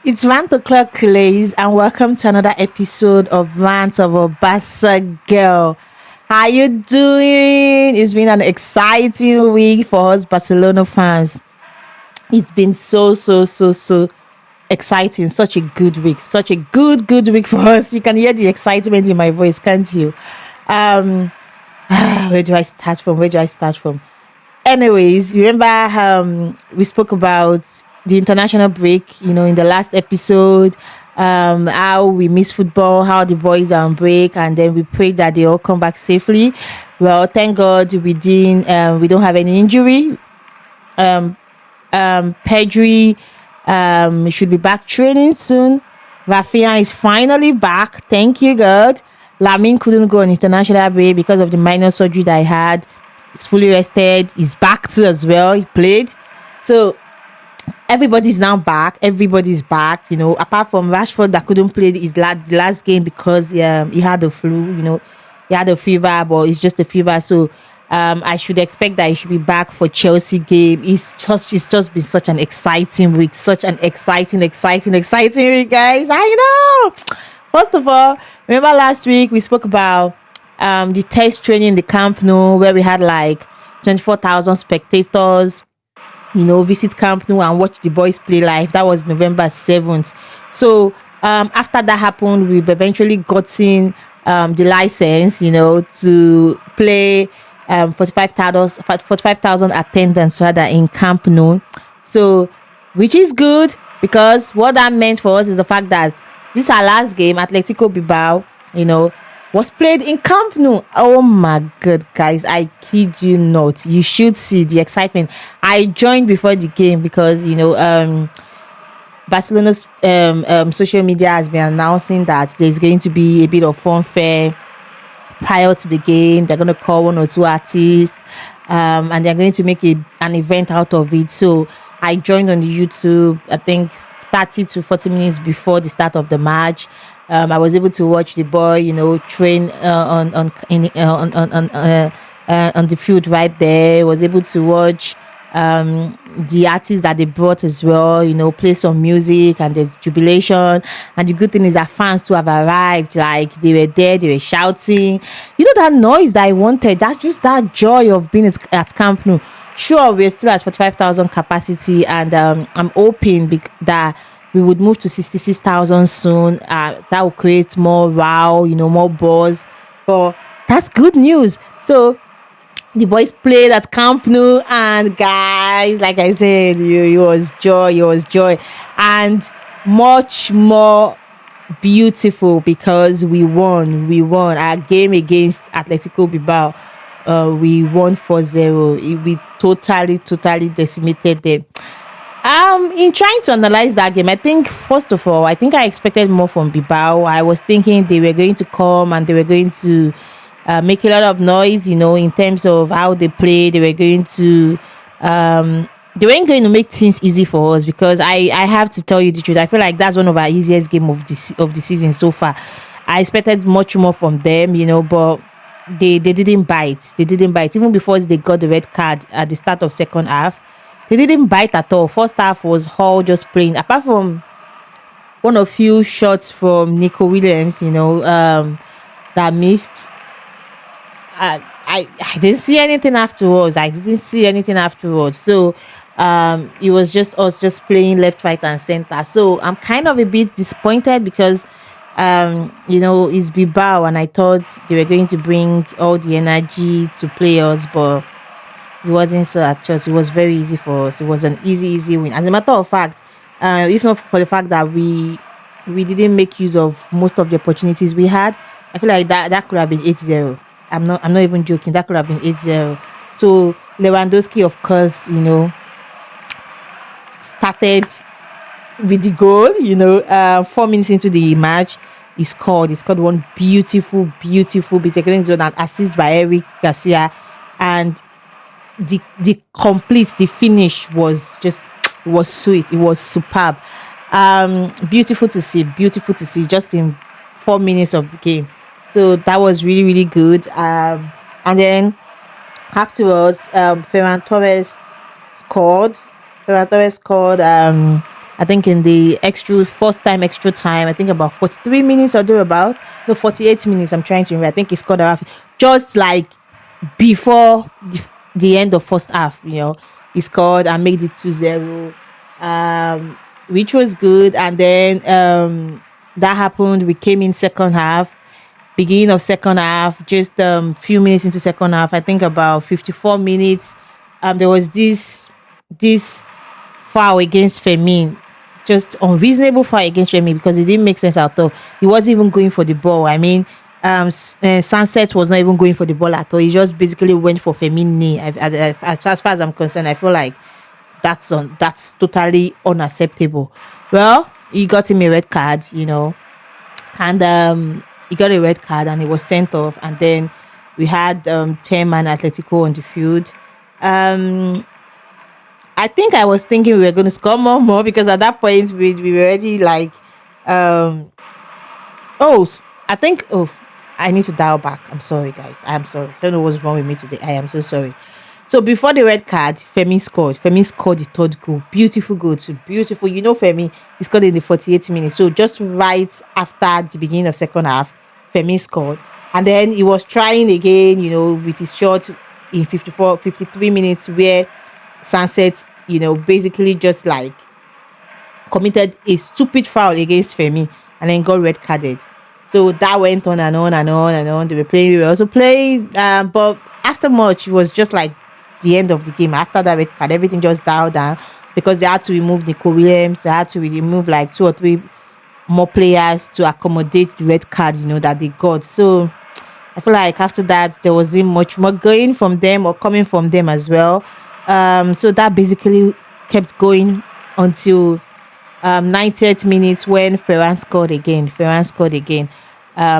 It's rant o'clock, Lays, and welcome to another episode of Rants of a Barca Girl. How you doing? It's been an exciting week for us Barcelona fans. It's been so exciting. Such a good week. Such a good week for us. You can hear the excitement in my voice, can't you? Um, where do I start from? Anyways, remember we spoke about the international break, in the last episode, how we miss football, how the boys are on break, and then we prayed that they all come back safely. Well, thank God we don't have any injury. Pedri should be back training soon. Rafinha is finally back. Thank you, God. Lamin couldn't go on international break because of the minor surgery that I had. He's fully rested. He's back too as well. He played. So everybody's now back. Everybody's back, apart from Rashford that couldn't play the last game because he had the flu, he had a fever, but it's just a fever. So I should expect that he should be back for Chelsea game. It's just been such an exciting week, such an exciting week, guys. I know. First of all, remember last week we spoke about the test training in the Camp Nou where we had like 24,000 spectators, visit Camp Nou and watch the boys play live. That was November 7th. So after that happened, we've eventually gotten the license, to play 45,000 attendance rather in Camp Nou. So, which is good because what that meant for us is the fact that this our last game, Atletico Bibao, was played in Camp Nou. Oh my god, guys, I kid you not. You should see the excitement. I joined before the game because Barcelona's social media has been announcing that there's going to be a bit of fanfare prior to the game. They're going to call one or two artists and they're going to make an event out of it. So I joined on the YouTube, I think 30 to 40 minutes before the start of the match. I was able to watch the boy, train on the field right there. Was able to watch the artists that they brought as well, play some music and there's jubilation. And the good thing is that fans too have arrived. Like they were there, they were shouting. That noise that I wanted. That's just that joy of being at Camp Nou. Sure, we're still at 45,000 capacity, and I'm hoping that we would move to 66,000 soon. That will create more wow, more buzz. But that's good news. So the boys played at Camp Nou, and guys, like I said, it was joy, and much more beautiful because we won our game against Atletico Bilbao. We won 4-0. We totally decimated them. In trying to analyze that game, I think first of all, I expected more from Bibao. I was thinking they were going to come and they were going to make a lot of noise, in terms of how they play. They were going to they weren't going to make things easy for us because I have to tell you the truth. I feel like that's one of our easiest game of the season so far. I expected much more from them, but they didn't bite. Even before they got the red card at the start of second half. They didn't bite at all. First half was all just playing. Apart from one of few shots from Nico Williams, that missed. I didn't see anything afterwards. So it was just us just playing left, right, and center. So I'm kind of a bit disappointed because it's Bibao and I thought they were going to bring all the energy to play us, but it wasn't so at all. It was very easy for us. It was an easy win. As a matter of fact, if not for the fact that we didn't make use of most of the opportunities we had, I feel like that could have been 8-0. I'm not even joking. That could have been 8-0. So Lewandowski, of course, started with the goal. 4 minutes into the match, he scored one beautiful bit against zone and assist by Eric Garcia, and the finish was sweet. It was superb. Beautiful to see just in 4 minutes of the game. So that was really good. And then afterwards, Ferran Torres scored. I think in the first time extra time, I think about 43 minutes or thereabout. No, 48 minutes. I'm trying to remember. I think he scored a half, just like before the end of first half. He scored and made it 2-0, which was good. And then that happened. We came in second half, beginning of second half, just few minutes into second half. I think about 54 minutes. There was this foul against Femin, just unreasonable foul against Femi because it didn't make sense at all. He wasn't even going for the ball. I mean, Sunset was not even going for the ball at all. He just basically went for Femin knee. As far as I'm concerned, I feel like that's totally unacceptable. Well, he got him a red card, and he got a red card and he was sent off. And then we had 10-man Atletico on the field. I think I was thinking we were going to score more because at that point we were already like, I need to dial back. I'm sorry, guys. I am sorry. I don't know what's wrong with me today. I am so sorry. So before the red card, Femi scored. Femi scored the third goal. Beautiful goal too. Beautiful. Femi, he scored in the 48 minutes. So just right after the beginning of second half, Femi scored. And then he was trying again, with his shot in 53 minutes where Sunset, basically just like committed a stupid foul against Femi and then got red carded. So that went on and on and on and on. They were also playing, but after much, it was just like the end of the game. After that red card, everything just dialed down because they had to remove Nico Williams. They had to remove like 2 or 3 more players to accommodate the red card, that they got. So I feel like after that, there wasn't much more going from them or coming from them as well. So that basically kept going until 90th minutes when Ferran scored again.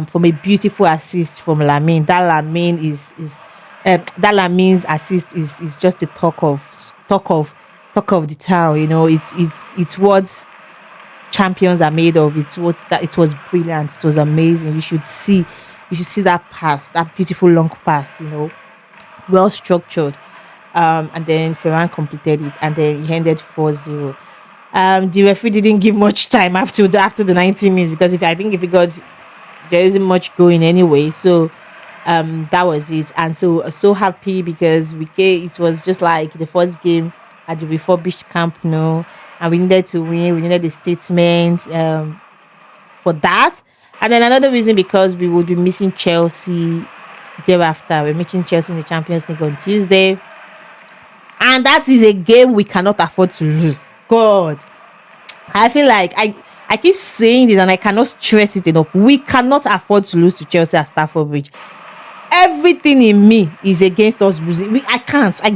From a beautiful assist from Lamine. That Lamine's assist is just the talk of the town. It's what champions are made of. It was brilliant. It was amazing. You should see that pass, that beautiful long pass. Well structured. And then Ferran completed it, and then he ended 4-0. The referee didn't give much time after the 90 minutes because if he got, there isn't much going anyway. So that was it, and so happy because it was just like the first game at the refurbished Camp Nou, and we needed to win. We needed the statement for that, and then another reason because we would be missing Chelsea thereafter. We're meeting Chelsea in the Champions League on Tuesday. And that is a game we cannot afford to lose. God. I feel like I keep saying this and I cannot stress it enough. We cannot afford to lose to Chelsea at Stamford Bridge. Everything in me is against us losing. I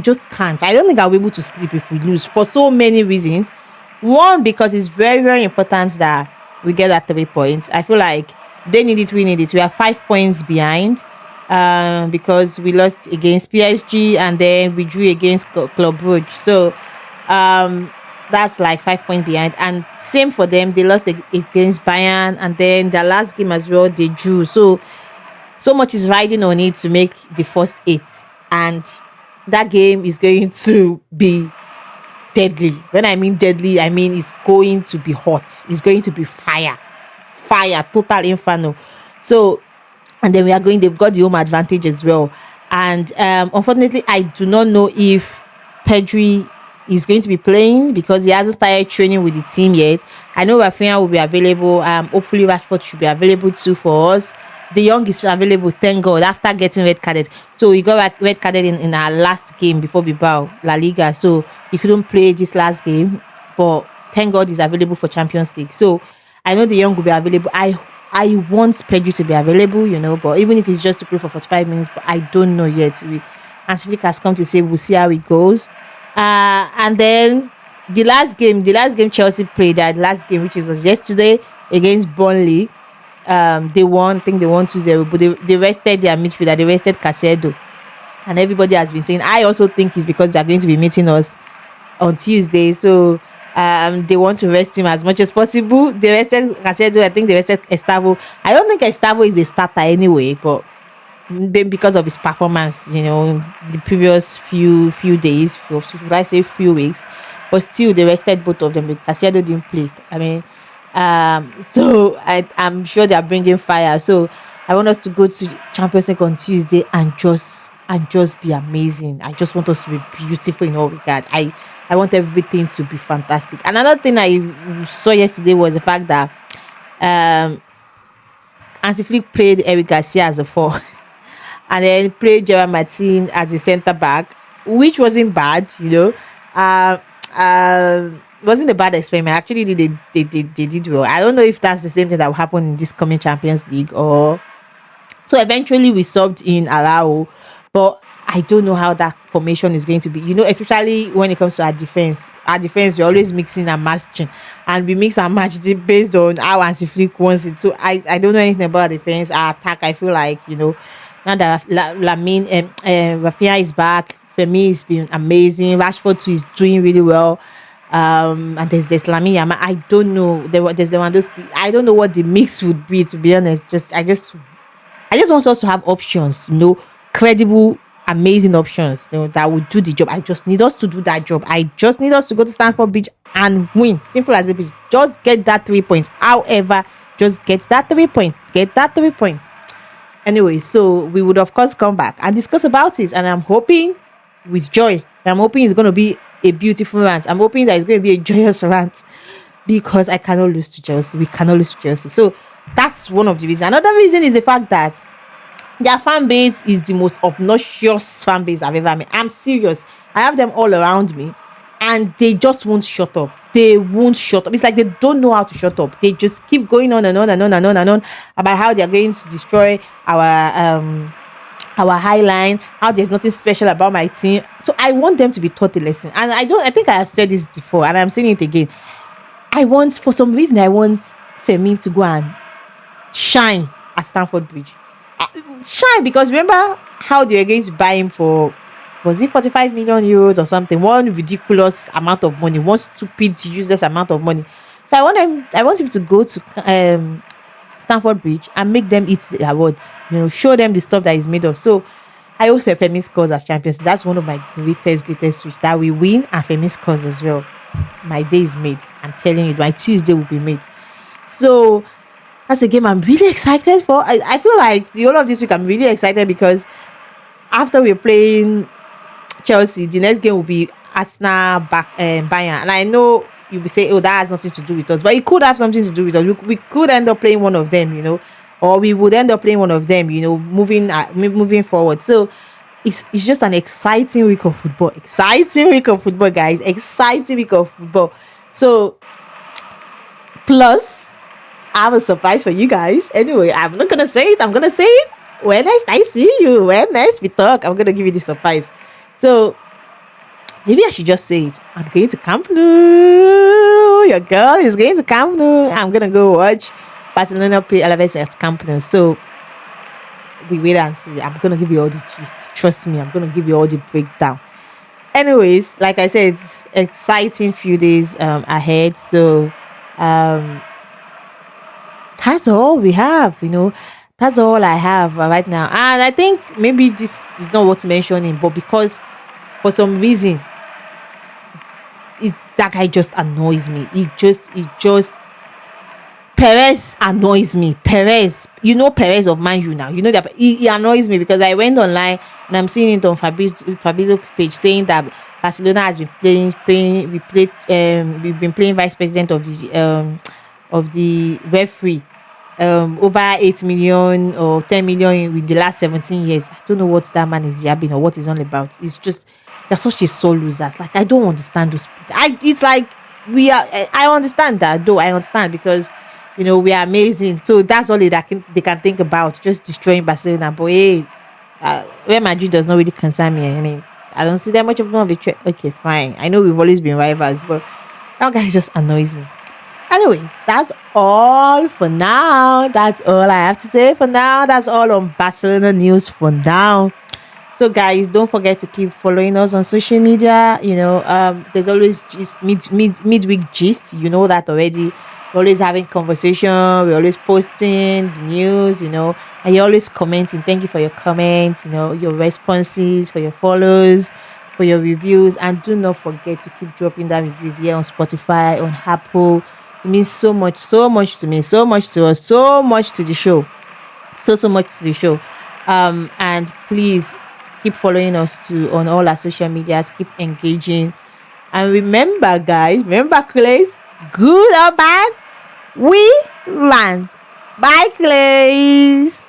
just can't. I don't think I'll be able to sleep if we lose for so many reasons. One, because it's very, very important that we get that 3 points. I feel like they need it, we need it. We are 5 points behind. Because we lost against PSG and then we drew against Club Brugge. So that's like 5 points behind. And same for them, they lost against Bayern and then their last game as well, they drew. So much is riding on it to make the first 8. And that game is going to be deadly. When I mean deadly, I mean it's going to be hot. It's going to be fire, total inferno. So and then they've got the home advantage as well. And unfortunately, I do not know if Pedri is going to be playing because he hasn't started training with the team yet. I know Rafinha will be available. Hopefully, Rashford should be available too for us. The Young is available, thank God, after getting red carded. So he got red carded in our last game before Bibao, La Liga. So he couldn't play this last game. But thank God he's available for Champions League. So I know the Young will be available. I want Pedri to be available, but even if it's just to play for 45 minutes, but I don't know yet. Hans Flick has come to say we'll see how it goes. And then the last game Chelsea played, that last game, which was yesterday against Burnley, they won. I think they won 2-0, but they rested their midfielder. They rested Caicedo, and everybody has been saying. I also think it's because they're going to be meeting us on Tuesday, so. They want to rest him as much as possible. They rested Caicedo. I think they rested Estavo. I don't think Estavo is a starter anyway, but because of his performance, the previous few days, should I say few weeks. but still they rested both of them. Caicedo didn't play. I mean, so I'm sure they are bringing fire. So I want us to go to Champions League on Tuesday and just be amazing. I just want us to be beautiful in all regards. I want everything to be fantastic. And another thing I saw yesterday was the fact that um Hansi Flick played Eric Garcia as a four, and then played Gerard Martin as a centre back, which wasn't bad, you know. Uh, wasn't a bad experiment. Actually, they did well. I don't know if that's the same thing that will happen in this coming Champions League, or so eventually we subbed in Arao, but I don't know how that formation is going to be. You know, especially when it comes to our defense. Our defense, we're always mixing and matching, and we mix and match it based on how Hansi Flick wants it. So I don't know anything about defense. Our attack, I feel like, you know, now that Lamine and Rafinha is back, Femi has been amazing. Rashford too is doing really well. And there's Lamine Yamal. I don't know. There's Lewandowski. I don't know what the mix would be, to be honest. I just want us to have options, you know, credible, amazing options, you know, that will do the job. I just need us to do that job. I just need us to go to Stamford Bridge and win. Simple as it is. Just get that 3 points. However, just get that 3 points. Get that 3 points. Anyway, so we would of course come back and discuss about it. And I'm hoping with joy. I'm hoping it's going to be a beautiful rant. I'm hoping that it's going to be a joyous rant, because I cannot lose to Chelsea. We cannot lose to Chelsea. So that's one of the reasons. Another reason is the fact that their fan base is the most obnoxious fan base I've ever met. I'm serious. I have them all around me, and they just won't shut up. They won't shut up. It's like they don't know how to shut up. They just keep going on and on and on and on and on about how they're going to destroy our high line, how there's nothing special about my team. So I want them to be taught a lesson. And I think I have said this before, and I'm saying it again. For some reason, I want Femi to go and shine at Stamford Bridge. Shine, because remember how they were going to buy him for, was it 45 million euros or something? One ridiculous amount of money, one stupid, useless amount of money. So I want him to go to Stamford Bridge and make them eat the awards, you know, show them the stuff that is made of. So I also have Femi scores as champions. That's one of my greatest wish, that we win and Femi scores as well. My day is made. I'm telling you, my Tuesday will be made. So that's a game I'm really excited for. I feel like the whole of this week I'm really excited, because after we're playing Chelsea, the next game will be Arsenal Bayern. And I know you'll be saying, oh, that has nothing to do with us, but it could have something to do with us. We could end up playing one of them, you know, or we would end up playing one of them, you know, moving forward. So it's just an exciting week of football. Exciting week of football, guys. Exciting week of football. So plus, I have a surprise for you guys. Anyway, I'm not gonna say it. I'm gonna say it when next I see you. When next we talk, I'm gonna give you the surprise. So maybe I should just say it. I'm going to Camp Nou. Your girl is going to Camp Nou. I'm gonna go watch Barcelona play Alaves at Camp Nou. So we wait and see. I'm gonna give you all the gist. Trust me, I'm gonna give you all the breakdown. Anyways, like I said, it's exciting few days ahead. So that's all we have, you know. That's all I have right now. And I think maybe this is not worth mentioning, but because for some reason that guy just annoys me. It just Perez annoys me. Perez, you know Perez of Man U now. You know that he annoys me, because I went online and I'm seeing it on Fabrizio page saying that Barcelona has been we've been playing vice president of the referee over 8 million or 10 million with the last 17 years. I don't know what that man is yabbing or what he's all about. It's just, they're such a soul losers. Like, I don't understand those people. It's like I understand that, though. I understand, because you know we are amazing. So that's all they can think about, just destroying Barcelona. But hey, Real Madrid does not really concern me. I mean, I don't see that much of a threat. Okay, fine. I know we've always been rivals, but that guy just annoys me. Anyways, that's all for now. That's all I have to say for now. That's all on Barcelona news for now. So guys, don't forget to keep following us on social media. You know, there's always just midweek gist. You know that already. We're always having conversation. We're always posting the news, you know, and you're always commenting. Thank you for your comments, you know, your responses, for your follows. for your reviews, and do not forget to keep dropping down reviews here on Spotify, on Apple. It means so much to me, so much to us, so much to the show, so much to the show. And please keep following us too on all our social medias. Keep engaging, and remember, guys, remember, Clays, good or bad, we land. Bye, Clays.